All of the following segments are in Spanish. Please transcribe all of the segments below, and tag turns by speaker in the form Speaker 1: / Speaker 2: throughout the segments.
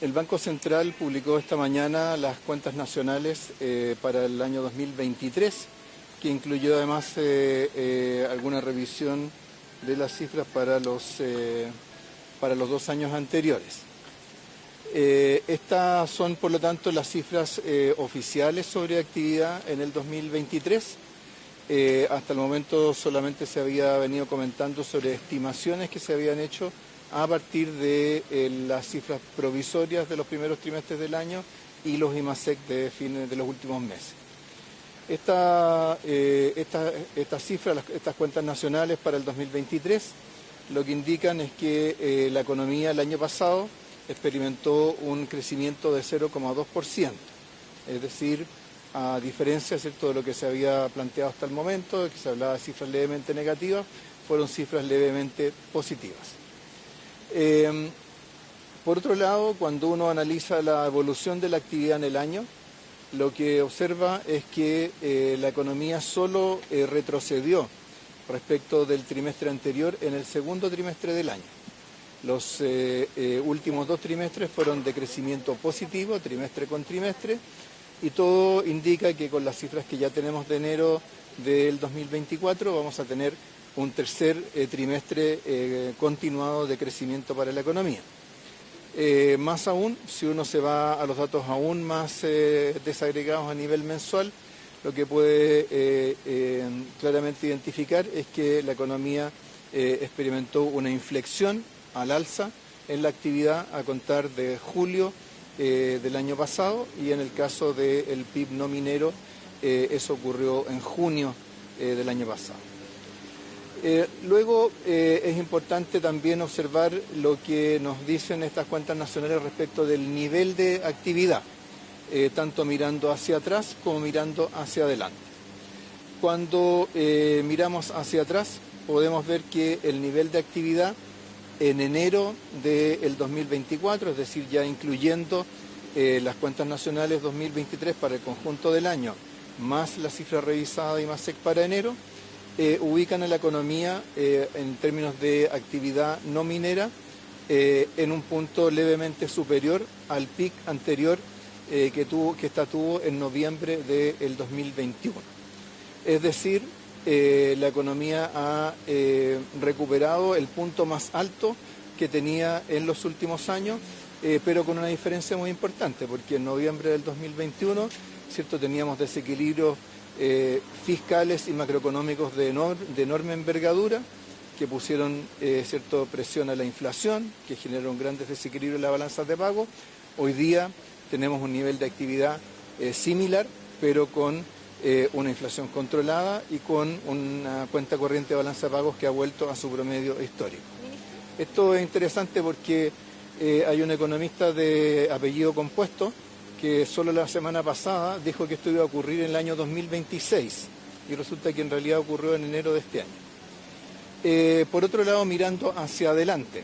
Speaker 1: El Banco Central publicó esta mañana las cuentas nacionales para el año 2023, que incluyó además alguna revisión de las cifras para los 2 años anteriores. Estas son, por lo tanto, las cifras oficiales sobre actividad en el 2023. Hasta el momento solamente se había venido comentando sobre estimaciones que se habían hecho a partir de las cifras provisorias de los primeros trimestres del año y los IMASEC de fines de los últimos meses. Estas cifras, estas cuentas nacionales para el 2023, lo que indican es que la economía el año pasado experimentó un crecimiento de 0,2%, es decir, a diferencia, ¿cierto?, de lo que se había planteado hasta el momento, de que se hablaba de cifras levemente negativas, fueron cifras levemente positivas. Por otro lado, cuando uno analiza la evolución de la actividad en el año, lo que observa es que la economía solo retrocedió respecto del trimestre anterior en el segundo trimestre del año. Los últimos 2 trimestres fueron de crecimiento positivo, trimestre con trimestre, y todo indica que con las cifras que ya tenemos de enero del 2024 vamos a tener un tercer trimestre continuado de crecimiento para la economía. Más aún, si uno se va a los datos aún más desagregados a nivel mensual, lo que puede claramente identificar es que la economía experimentó una inflexión al alza en la actividad a contar de julio del año pasado, y en el caso del PIB no minero eso ocurrió en junio del año pasado. Luego es importante también observar lo que nos dicen estas cuentas nacionales respecto del nivel de actividad, tanto mirando hacia atrás como mirando hacia adelante. Cuando miramos hacia atrás podemos ver que el nivel de actividad en enero del 2024, es decir, ya incluyendo las cuentas nacionales 2023 para el conjunto del año, más la cifra revisada de IMASEC para enero, ubican a la economía en términos de actividad no minera en un punto levemente superior al pic anterior que esta tuvo en noviembre del 2021. Es decir, la economía ha recuperado el punto más alto que tenía en los últimos años, pero con una diferencia muy importante, porque en noviembre del 2021, ¿cierto?, teníamos desequilibrios fiscales y macroeconómicos de enorme envergadura que pusieron presión a la inflación, que generaron grandes desequilibrios en las balanzas de pago. Hoy día tenemos un nivel de actividad similar, pero con una inflación controlada y con una cuenta corriente de balanza de pagos que ha vuelto a su promedio histórico. Esto es interesante porque hay un economista de apellido compuesto que solo la semana pasada dijo que esto iba a ocurrir en el año 2026 y resulta que en realidad ocurrió en enero de este año. Por otro lado, mirando hacia adelante,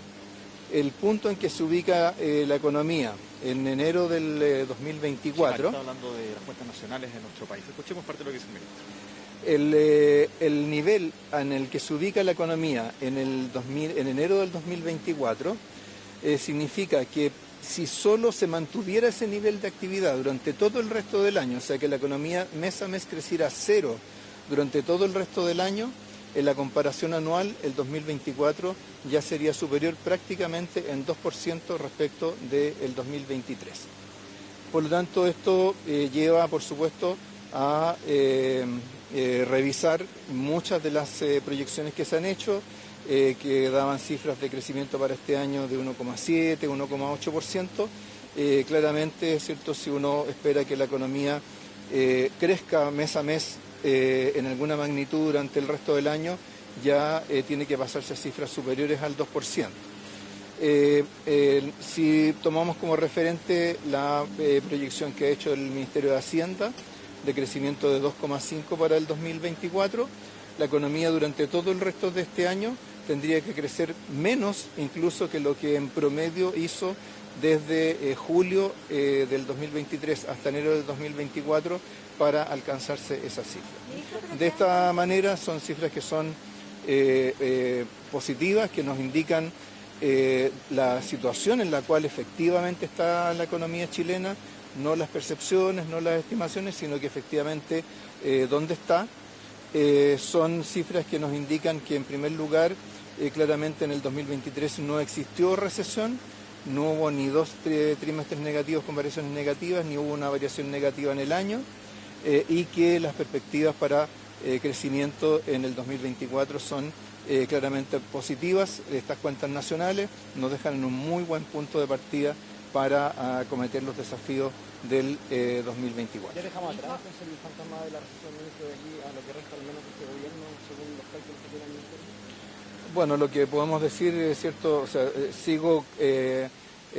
Speaker 1: el punto en que se ubica la economía en enero del 2024...
Speaker 2: Está hablando de las cuentas nacionales de nuestro país. Escuchemos parte de lo que dice el ministro.
Speaker 1: El nivel en el que se ubica la economía en enero del 2024 significa que si solo se mantuviera ese nivel de actividad durante todo el resto del año, o sea que la economía mes a mes creciera 0 durante todo el resto del año, en la comparación anual el 2024 ya sería superior prácticamente en 2% respecto del 2023. Por lo tanto, esto lleva, por supuesto, a revisar muchas de las proyecciones que se han hecho, que daban cifras de crecimiento para este año de 1,7, 1,8%. Claramente, ¿cierto?, si uno espera que la economía crezca mes a mes en alguna magnitud durante el resto del año, ya tiene que pasarse a cifras superiores al 2%. Si tomamos como referente la proyección que ha hecho el Ministerio de Hacienda de crecimiento de 2,5 para el 2024, la economía durante todo el resto de este año tendría que crecer menos incluso que lo que en promedio hizo desde julio del 2023 hasta enero del 2024 para alcanzarse esa cifra. De esta manera son cifras que son positivas, que nos indican la situación en la cual efectivamente está la economía chilena, no las percepciones, no las estimaciones, sino que efectivamente dónde está. Son cifras que nos indican que en primer lugar, claramente en el 2023 no existió recesión, no hubo ni dos trimestres negativos con variaciones negativas, ni hubo una variación negativa en el año, y que las perspectivas para crecimiento en el 2024 son claramente positivas. Estas cuentas nacionales nos dejan en un muy buen punto de partida para acometer los desafíos del 2024.
Speaker 3: ¿Ya dejamos atrás el fantasma de la recesión de aquí a lo que resta al menos de este gobierno, según los cálculos que tiene el Ministerio?
Speaker 1: Bueno, lo que podemos decir es cierto, o sea, sigo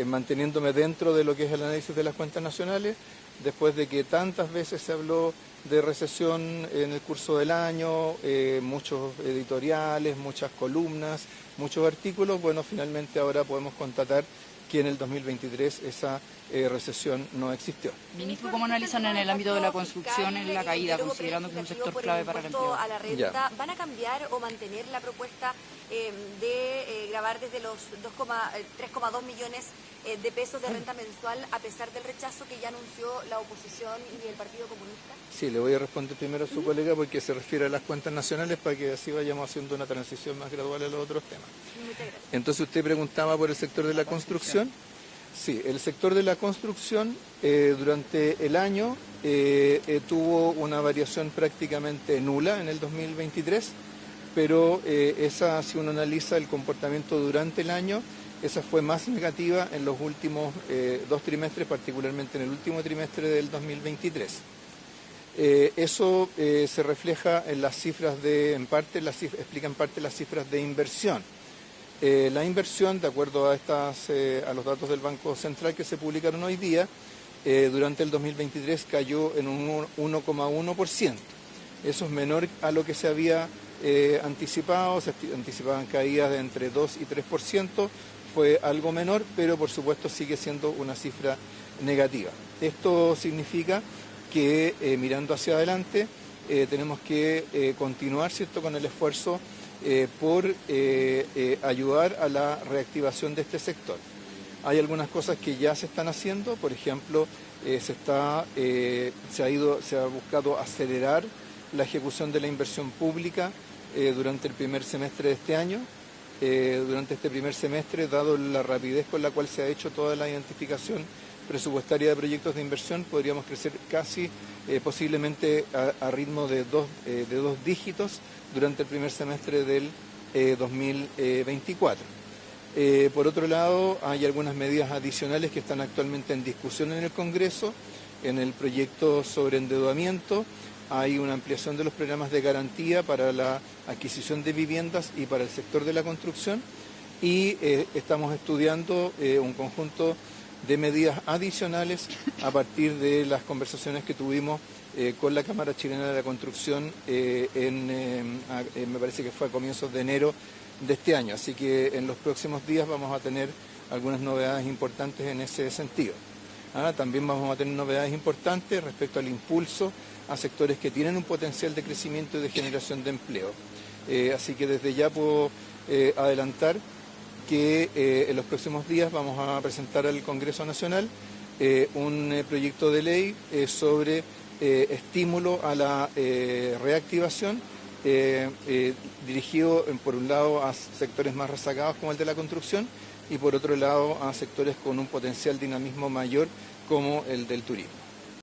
Speaker 1: manteniéndome dentro de lo que es el análisis de las cuentas nacionales, después de que tantas veces se habló de recesión en el curso del año, muchos editoriales, muchas columnas, muchos artículos. Bueno, finalmente ahora podemos constatar que en el 2023 esa recesión no existió.
Speaker 4: Ministro, ¿cómo analizan en el ámbito de la construcción en la caída, considerando que es un sector clave para el empleo?
Speaker 5: A la renta, ¿van a cambiar o mantener la propuesta de grabar desde los 3,2 millones de pesos de renta mensual, a pesar del rechazo que ya anunció la oposición y el Partido Comunista?
Speaker 1: Sí, le voy a responder primero a su colega porque se refiere a las cuentas nacionales para que así vayamos haciendo una transición más gradual a los otros temas.
Speaker 5: Muchas gracias.
Speaker 1: Entonces usted preguntaba por el sector de la construcción. Sí, el sector de la construcción durante el año tuvo una variación prácticamente nula en el 2023, pero esa, si uno analiza el comportamiento durante el año, esa fue más negativa en los últimos dos trimestres, particularmente en el último trimestre del 2023. Eso se refleja en las cifras explica en parte las cifras de inversión. La inversión, de acuerdo a los datos del Banco Central que se publicaron hoy día, durante el 2023 cayó en un 1,1%. Eso es menor a lo que se había anticipado, se anticipaban caídas de entre 2 y 3%, fue algo menor, pero por supuesto sigue siendo una cifra negativa. Esto significa que mirando hacia adelante tenemos que continuar, ¿cierto?, con el esfuerzo por ayudar a la reactivación de este sector. Hay algunas cosas que ya se están haciendo, por ejemplo, se ha buscado acelerar la ejecución de la inversión pública durante el primer semestre de este año. Durante este primer semestre, dado la rapidez con la cual se ha hecho toda la identificación presupuestaria de proyectos de inversión, podríamos crecer casi posiblemente a ritmo de dos dígitos durante el primer semestre del 2024. Por otro lado, hay algunas medidas adicionales que están actualmente en discusión en el Congreso. En el proyecto sobre endeudamiento hay una ampliación de los programas de garantía para la adquisición de viviendas y para el sector de la construcción, y estamos estudiando un conjunto de medidas adicionales a partir de las conversaciones que tuvimos con la Cámara Chilena de la Construcción me parece que fue a comienzos de enero de este año. Así que en los próximos días vamos a tener algunas novedades importantes en ese sentido. También vamos a tener novedades importantes respecto al impulso a sectores que tienen un potencial de crecimiento y de generación de empleo. Así que desde ya puedo adelantar que en los próximos días vamos a presentar al Congreso Nacional un proyecto de ley sobre estímulo a la reactivación, dirigido por un lado a sectores más rezagados como el de la construcción y por otro lado a sectores con un potencial dinamismo mayor como el del turismo.